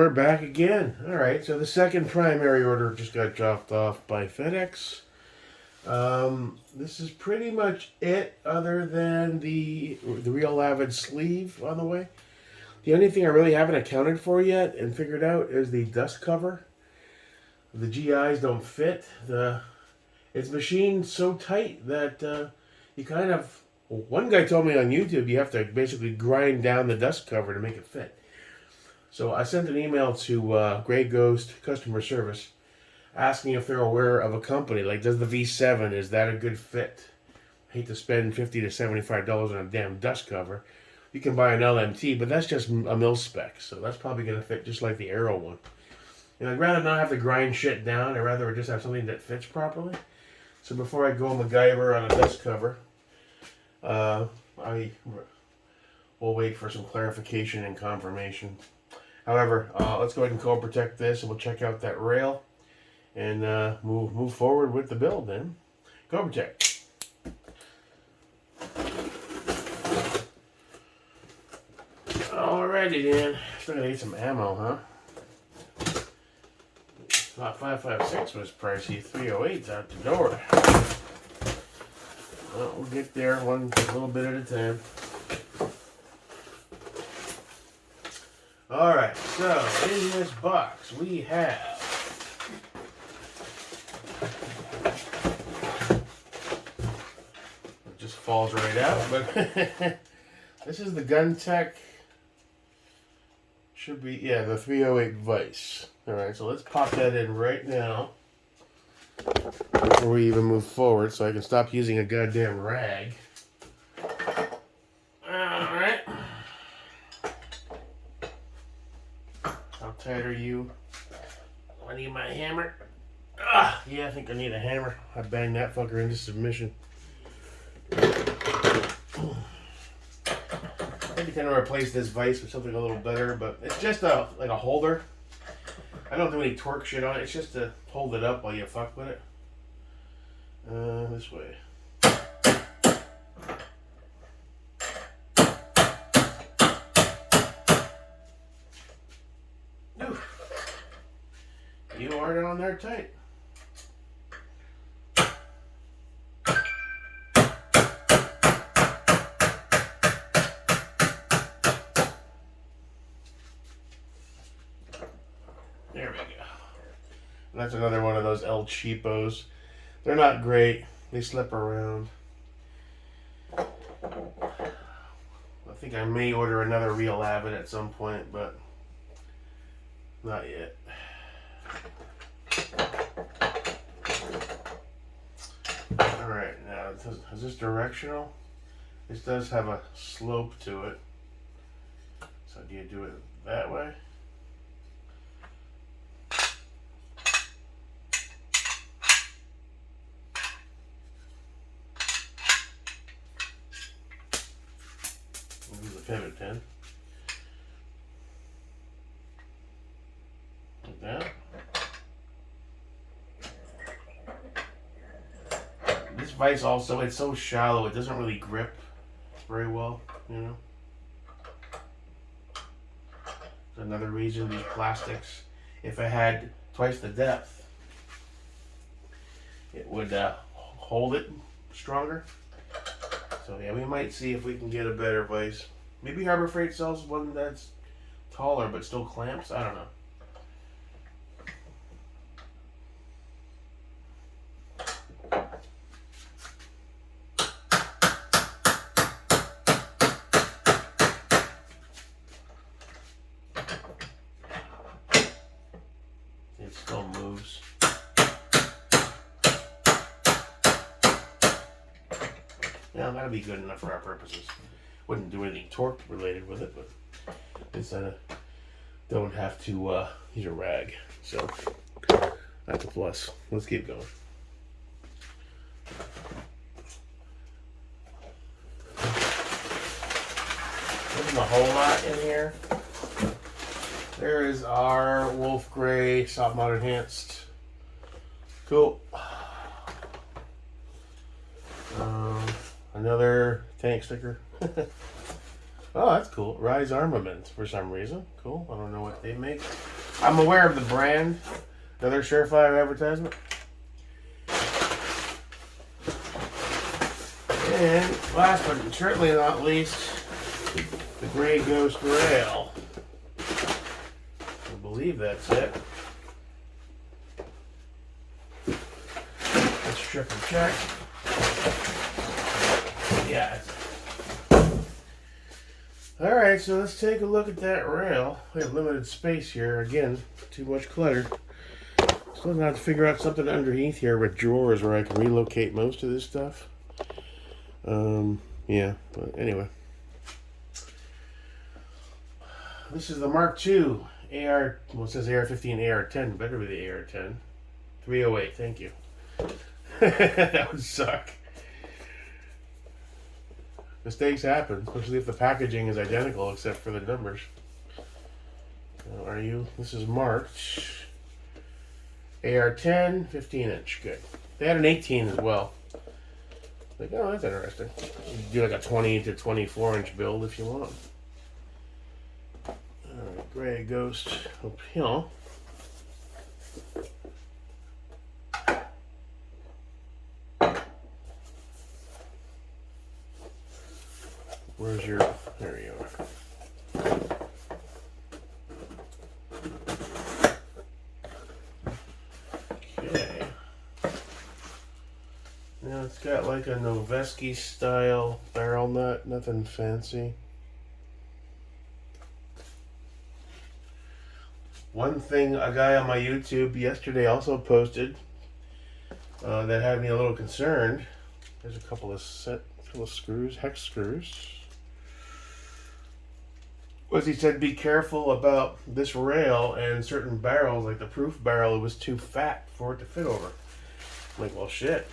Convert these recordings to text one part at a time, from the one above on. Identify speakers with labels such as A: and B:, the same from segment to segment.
A: we're back again. Alright, so the second primary order just got dropped off by FedEx. This is pretty much it, other than the Real Avid sleeve on the way. The only thing I really haven't accounted for yet and figured out is the dust cover. The GIs don't fit. It's machined so tight that you kind of... One guy told me on YouTube you have to basically grind down the dust cover to make it fit. So I sent an email to Grey Ghost customer service asking if they're aware of a company. Like, does the V7, is that a good fit? I hate to spend $50 to $75 on a damn dust cover. You can buy an LMT, but that's just a mil spec. So that's probably going to fit just like the Aero one. And I'd rather not have to grind shit down. I'd rather just have something that fits properly. So before I go MacGyver on a dust cover, I will wait for some clarification and confirmation. However, let's go ahead and co-protect this, and we'll check out that rail and move forward with the build then. Co-protect. Alrighty then. Still gonna need some ammo, huh? Thought 5.56 was pricey. 308's out the door. Well, we'll get there one little bit at a time. Alright, so in this box we have it just falls right out, but this is the GunTech, should be, yeah, the 308 Vice. Alright, so let's pop that in right now before we even move forward so I can stop using a goddamn rag. Alright. How tight are you? I need my hammer. Yeah, I think I need a hammer. I banged that fucker into submission. Maybe kind of replace this vise with something a little better, but it's just like a holder. I don't do any torque shit on it. It's just to hold it up while you fuck with it. This way. You are on there tight. There we go. And that's another one of those El Cheapos. They're not great. They slip around. I think I may order another Real Avid at some point, but not yet. Alright, now is this directional? This does have a slope to it. So do you do it that way? Use the pivot pin. Like that. This vise also, it's so shallow, it doesn't really grip very well, you know. That's another reason these plastics, if I had twice the depth, it would hold it stronger. So yeah, we might see if we can get a better vise. Maybe Harbor Freight sells one that's taller but still clamps. I don't know. It still moves. Yeah, that'll be good enough for our purposes. Wouldn't do anything torque related with it, but instead of don't have to use a rag. So that's a plus. Let's keep going. There's a whole lot in here. There is our Wolf Grey Soft Mod Enhanced. Cool. Another tank sticker. Oh, that's cool. Rise Armament for some reason. Cool. I don't know what they make. I'm aware of the brand. Another Surefire advertisement. And last but certainly not least, the Grey Ghost Rail. I believe that's it. Let's triple check. Yeah. Alright, so let's take a look at that rail. We have limited space here. Again, too much clutter. Still gonna have to figure out something underneath here with drawers where I can relocate most of this stuff. Yeah, but anyway. This is the Mark II AR, well, it says AR-15, AR-10. Better be the AR-10. 308, thank you. That would suck. Mistakes happen, especially if the packaging is identical except for the numbers. This is marked AR-10, 15-inch, good. They had an 18 as well. Like, oh, that's interesting. You can do like a 20 to 24-inch build if you want. Alright, Grey Ghost uphill. Where's your... There you are. Okay. Now it's got like a Noveske style barrel nut, nothing fancy. One thing a guy on my YouTube yesterday also posted that had me a little concerned. There's a couple of screws, hex screws. Was he said be careful about this rail and certain barrels, like the proof barrel, it was too fat for it to fit over. I'm like, well, shit.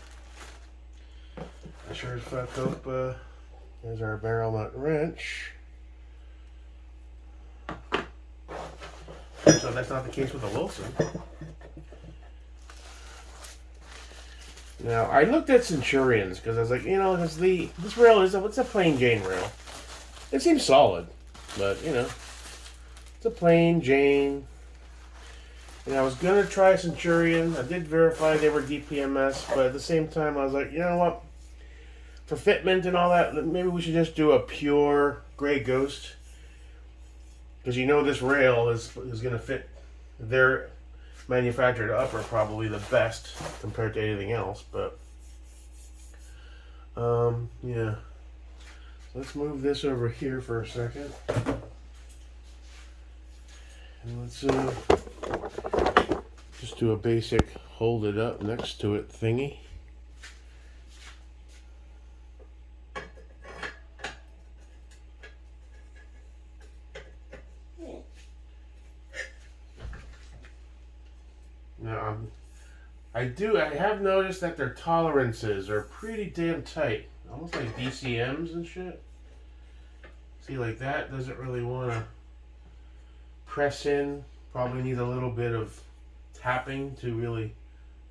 A: I sure as fuck hope. There's our barrel nut wrench. So that's not the case with the Wilson. Now I looked at Centurions because I was like, this rail it's a plain Jane rail. It seems solid, but it's a plain Jane. And I was gonna try Centurion. I did verify they were DPMS, but at the same time I was like, you know what? For fitment and all that, maybe we should just do a pure Grey Ghost. Because this rail is going to fit their manufactured upper probably the best compared to anything else. But, yeah. Let's move this over here for a second. And let's just do a basic hold it up next to it thingy. Now, I have noticed that their tolerances are pretty damn tight. Almost like DCMs and shit. See, like that doesn't really want to press in. Probably needs a little bit of tapping to really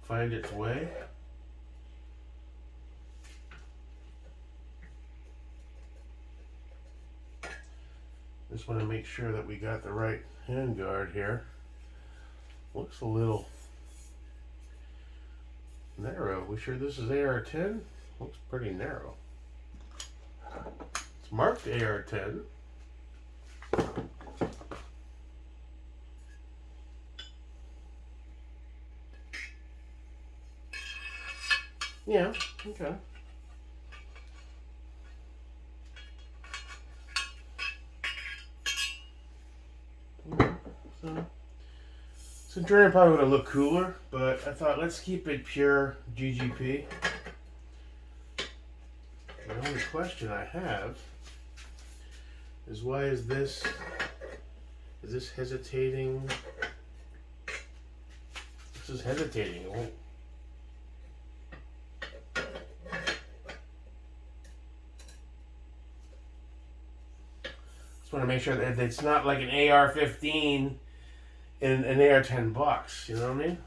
A: find its way. Just want to make sure that we got the right handguard here. Looks a little narrow. We sure this is AR-10? Looks pretty narrow. It's marked AR-10. Yeah, okay. Centurion probably would have looked cooler, but I thought let's keep it pure GGP. The only question I have is why is this hesitating? This is hesitating. It won't. Just want to make sure that it's not like an AR-15 in an AR-10 box, you know what I mean?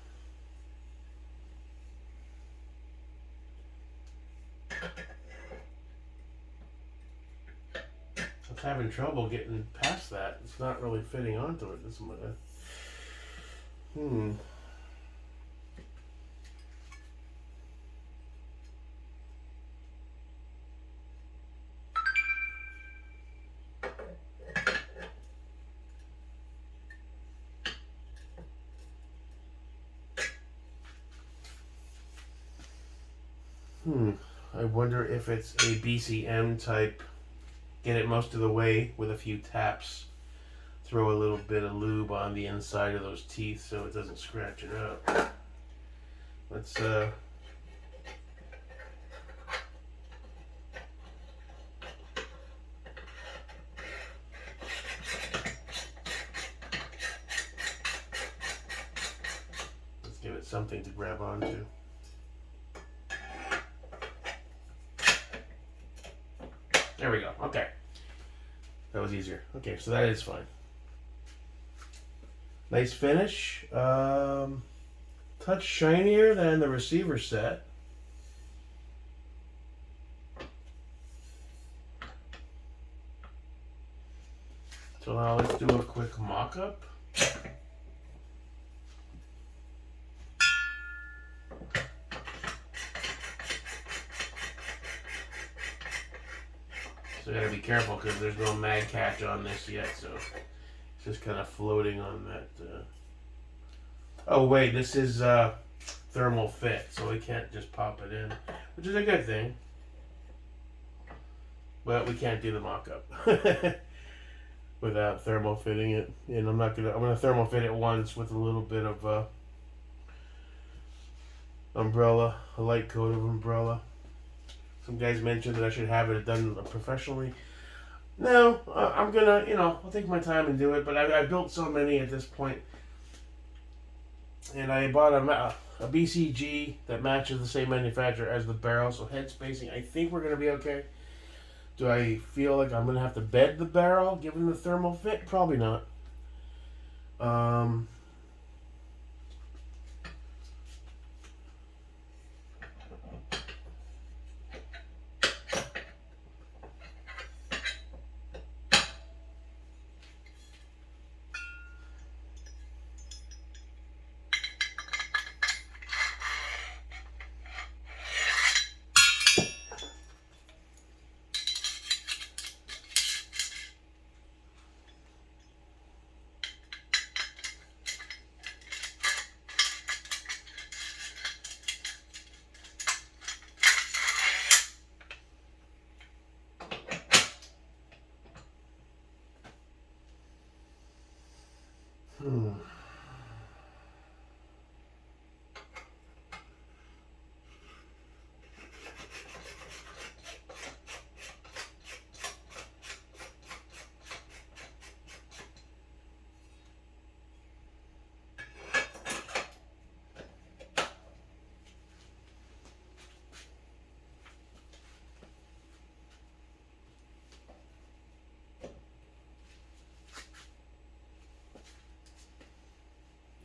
A: I'm having trouble getting past that. It's not really fitting onto it. Hmm. Hmm. I wonder if it's a BCM type. Get it most of the way with a few taps. Throw a little bit of lube on the inside of those teeth so it doesn't scratch it out. Let's give it something to grab onto. There we go. Okay. That was easier. Okay, so that is fine. Nice finish. Touch shinier than the receiver set. So now let's do a quick mock-up. So I gotta be careful because there's no mag catch on this yet, so it's just kind of floating on that. Oh wait, this is thermal fit, so we can't just pop it in, which is a good thing. But we can't do the mock-up without thermal fitting it. And I'm gonna thermal fit it once with a little bit of umbrella, a light coat of umbrella. Some guys mentioned that I should have it done professionally. No, I'm gonna, I'll take my time and do it. But I built so many at this point, and I bought a BCG that matches the same manufacturer as the barrel, so head spacing. I think we're gonna be okay. Do I feel like I'm gonna have to bed the barrel given the thermal fit? Probably not. Um, hmm.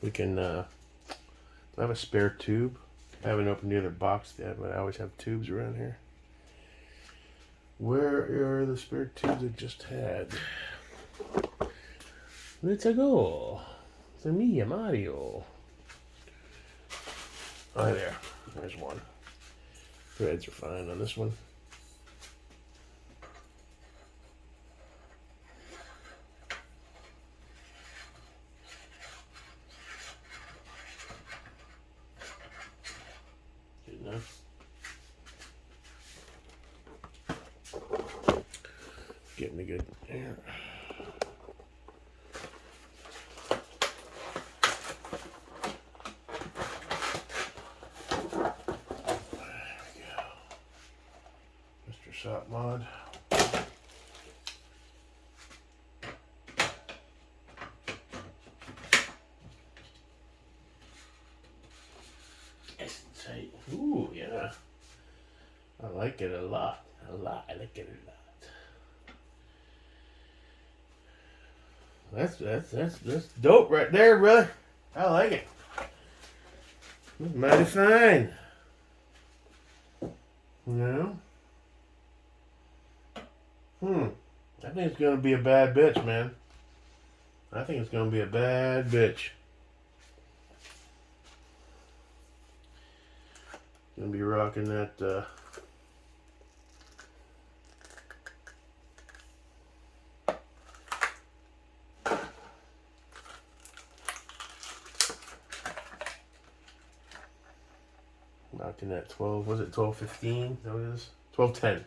A: We can. Do I have a spare tube? I haven't opened the other box yet, but I always have tubes around here. Where are the spare tubes I just had? Let's go. It's me, Mario. Oh, there. There's one. Threads are fine on this one. Good enough. Getting a good air. Shop mod. Nice and tight. Ooh, yeah. I like it a lot. A lot. I like it a lot. That's dope right there, brother. I like it. It's mighty fine. You know? I think it's gonna be a bad bitch, man. I think it's gonna be a bad bitch. Gonna be rocking that. Rocking that 12. Was it 1215? That was 1210.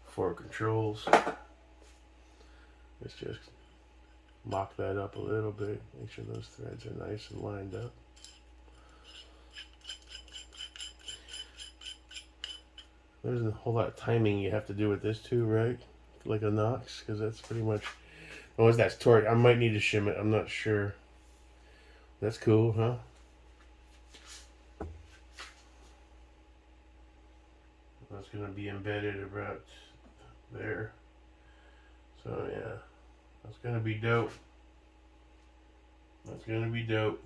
A: For controls. Let's just mock that up a little bit. Make sure those threads are nice and lined up. There's a whole lot of timing you have to do with this too, right? Like a Knox, because that's pretty much. Oh, that's torque. I might need to shim it. I'm not sure. That's cool, huh? That's gonna be embedded about there. So yeah, that's gonna be dope. That's gonna be dope.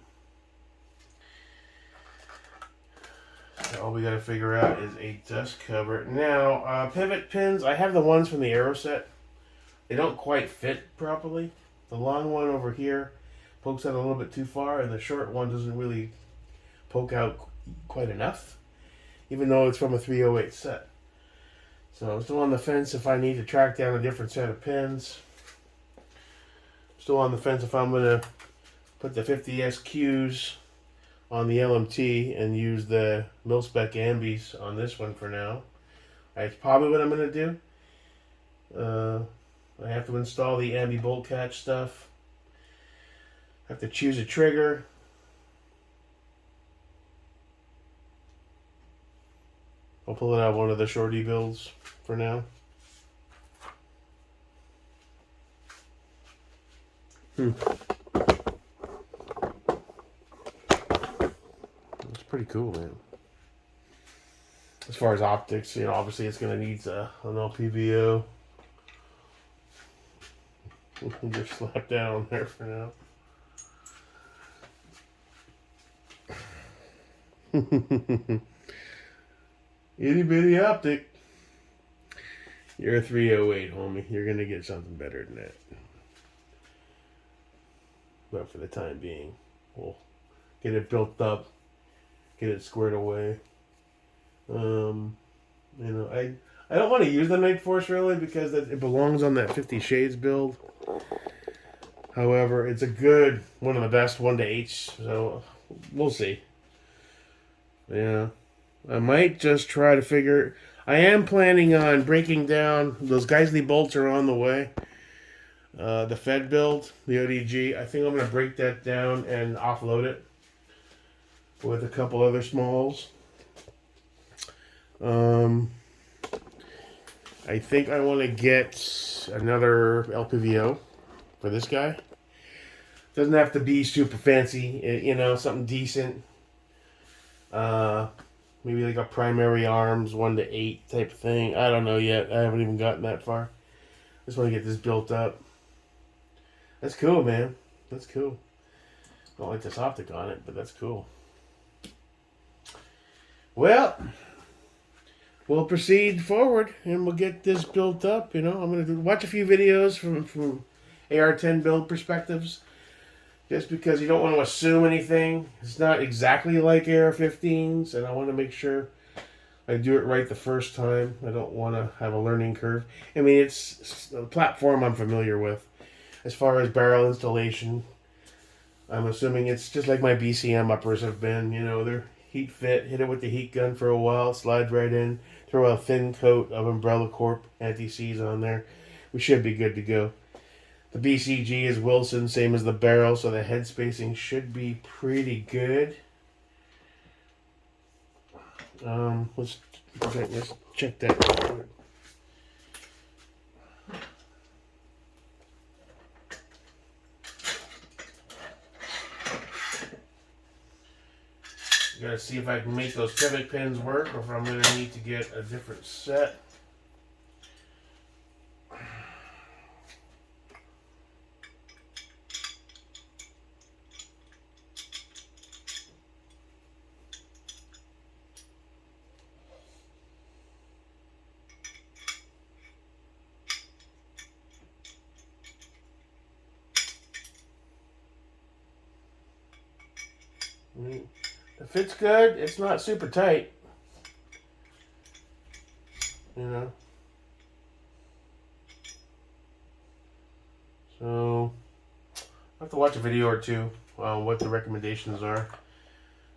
A: So all we gotta figure out is a dust cover. Now, pivot pins, I have the ones from the Aero set. They don't quite fit properly. The long one over here pokes out a little bit too far, and the short one doesn't really poke out quite enough, even though it's from a 308 set. So I'm still on the fence if I need to track down a different set of pins. Still on the fence if I'm going to put the 50 SQs on the LMT and use the mil-spec ambies on this one for now. That's probably what I'm going to do. I have to install the ambi bolt catch stuff. I have to choose a trigger. I'll pull it out one of the shorty builds for now. It's pretty cool, man. As far as optics, you know, obviously it's going to need an LPVO. Just slap that on there for now. Itty bitty optic. You're a 308, homie. You're going to get something better than that. But for the time being, we'll get it built up, get it squared away. You know, I don't want to use the Nightforce really because it belongs on that 50 Shades build. However, it's a good, one of the best 1-8s, so we'll see. Yeah, I might just try to figure. I am planning on breaking down those Geissele bolts are on the way. The Fed build, the ODG. I think I'm going to break that down and offload it with a couple other smalls. I think I want to get another LPVO for this guy. Doesn't have to be super fancy, you know, something decent. Maybe like a primary arms 1-8 type of thing. I don't know yet. I haven't even gotten that far. Just want to get this built up. That's cool, man. That's cool. I don't like this optic on it, but that's cool. Well, we'll proceed forward and we'll get this built up. You know, I'm going to watch a few videos from AR-10 build perspectives. Just because you don't want to assume anything. It's not exactly like AR-15s, and I want to make sure I do it right the first time. I don't want to have a learning curve. I mean, it's a platform I'm familiar with. As far as barrel installation, I'm assuming it's just like my BCM uppers have been. You know, they're heat fit, hit it with the heat gun for a while, slide right in, throw a thin coat of Umbrella Corp anti-seize on there. We should be good to go. The BCG is Wilson, same as the barrel, so the head spacing should be pretty good. Let's check that. Gotta see if I can make those pivot pins work, or if I'm gonna need to get a different set. The fits good. It's not super tight. You know. So, I'll have to watch a video or two on what the recommendations are.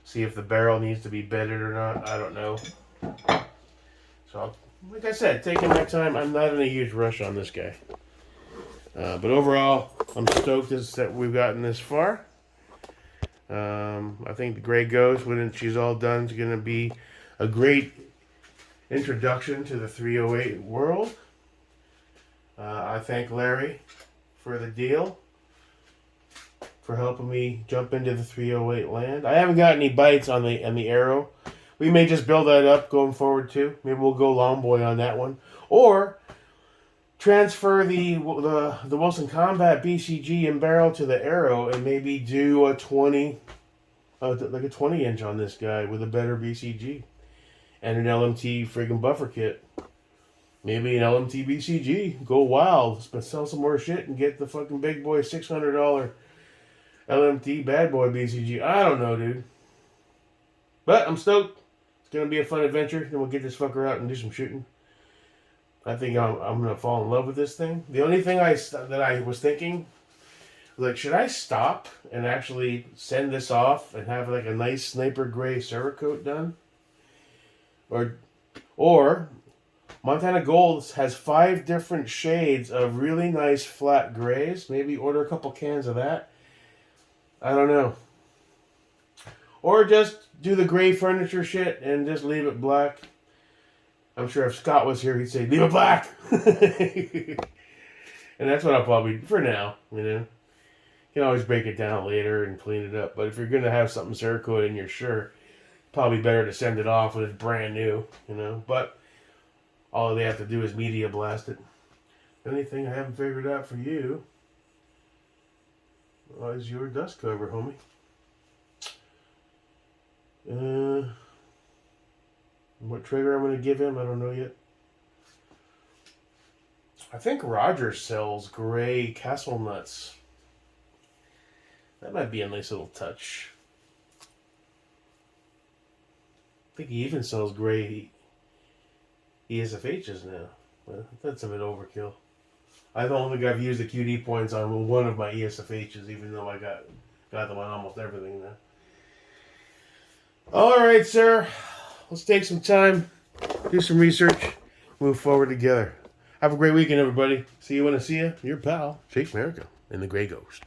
A: See if the barrel needs to be bedded or not. I don't know. So, like I said, taking my time. I'm not in a huge rush on this guy. But overall, I'm stoked that we've gotten this far. I think the Grey Ghost, when she's all done, is going to be a great introduction to the 308 world. I thank Larry for the deal, for helping me jump into the 308 land. I haven't got any bites on the Arrow. We may just build that up going forward too. Maybe we'll go long boy on that one, or transfer the Wilson Combat BCG and barrel to the Arrow, and maybe do a 20, like a 20-inch on this guy with a better BCG and an LMT friggin' buffer kit. Maybe an LMT BCG. Go wild. Sell some more shit and get the fucking big boy $600 LMT bad boy BCG. I don't know, dude. But I'm stoked. It's going to be a fun adventure. Then we'll get this fucker out and do some shooting. I think I'm going to fall in love with this thing. The only thing that I was thinking, like, should I stop and actually send this off and have like a nice sniper gray Cerakote done? Or Montana Gold has 5 different shades of really nice flat grays. Maybe order a couple cans of that. I don't know. Or just do the gray furniture shit and just leave it black. I'm sure if Scott was here, he'd say, leave it black. And that's what I'll probably, for now, you know. You can always break it down later and clean it up. But if you're going to have something Cerakote in your shirt, probably better to send it off when it's brand new, you know. But all they have to do is media blast it. The only thing I haven't figured out for you is your dust cover, homie. What trigger I'm going to give him, I don't know yet. I think Roger sells gray Castle Nuts. That might be a nice little touch. I think he even sells gray ESFHs now. Well, that's a bit overkill. I don't think I've used the QD points on one of my ESFHs, even though I got them on almost everything now. All right, sir. Let's take some time, do some research, move forward together. Have a great weekend, everybody. See you when I see you. Your pal, Jake Merico, and the Grey Ghost.